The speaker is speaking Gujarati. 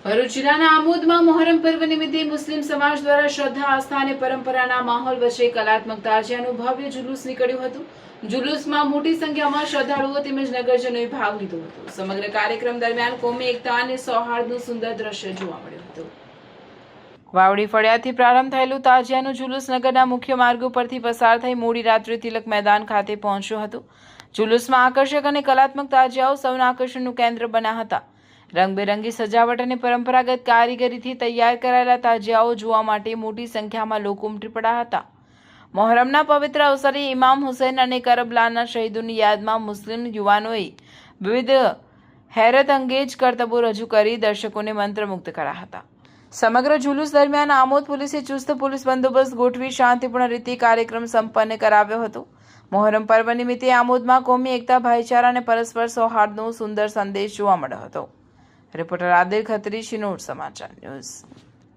ભરૂચ જિલ્લાના આમોદમાં મોહરમ પર્વ નિમિત્તે મુસ્લિમ સમાજ દ્વારા શ્રદ્ધા, આસ્થા અને પરંપરાના માહોલ વચ્ચે કલાત્મક તાજિયાનું ભવ્ય જુલુસ નીકળ્યું હતું. જુલુસમાં મોટી સંખ્યામાં શ્રદ્ધાળુઓ તેમજ નગરજનોએ ભાગ લીધો હતો. સમગ્ર કાર્યક્રમ દરમિયાન કોમી એકતા અને સૌહાર્દનું સુંદર દ્રશ્ય જોવા મળ્યું હતું. વાવડી ફળિયાથી પ્રારંભ થયેલું તાજિયાનું જુલુસ નગરના મુખ્ય માર્ગો પરથી પસાર થઈ મોડી રાત્રે તિલક મેદાન ખાતે પહોંચ્યું હતું. જુલુસમાં આકર્ષક અને કલાત્મક તાજિયાઓ સૌના આકર્ષણનું કેન્દ્ર બન્યા હતા. રંગબેરંગી સજાવટ અને પરંપરાગત કારીગરીથી તૈયાર કરાયેલા તાજિયાઓ જોવા માટે મોટી સંખ્યામાં લોકો ઉમટી પડ્યા હતા. મોહરમના પવિત્ર અવસરે ઇમામ હુસૈન અને કરબલાના શહીદોની યાદમાં મુસ્લિમ યુવાનોએ વિવિધ હેરત અંગેજ કરતબો રજૂ કરી દર્શકોને મંત્રમુગ્ધ કર્યા હતા. સમગ્ર જુલુસ દરમિયાન આમોદ પોલીસે ચુસ્ત પોલીસ બંદોબસ્ત ગોઠવી શાંતિપૂર્ણ રીતે કાર્યક્રમ સંપન્ન કરાવ્યો હતો. મોહરમ પર્વ નિમિત્તે આમોદમાં કોમી એકતા, ભાઈચારા અને પરસ્પર સૌહાર્દનો સુંદર સંદેશ જોવા મળ્યો હતો. રિપોર્ટર આદિલ ખત્રી, શિનોર સમાચાર ન્યૂઝ.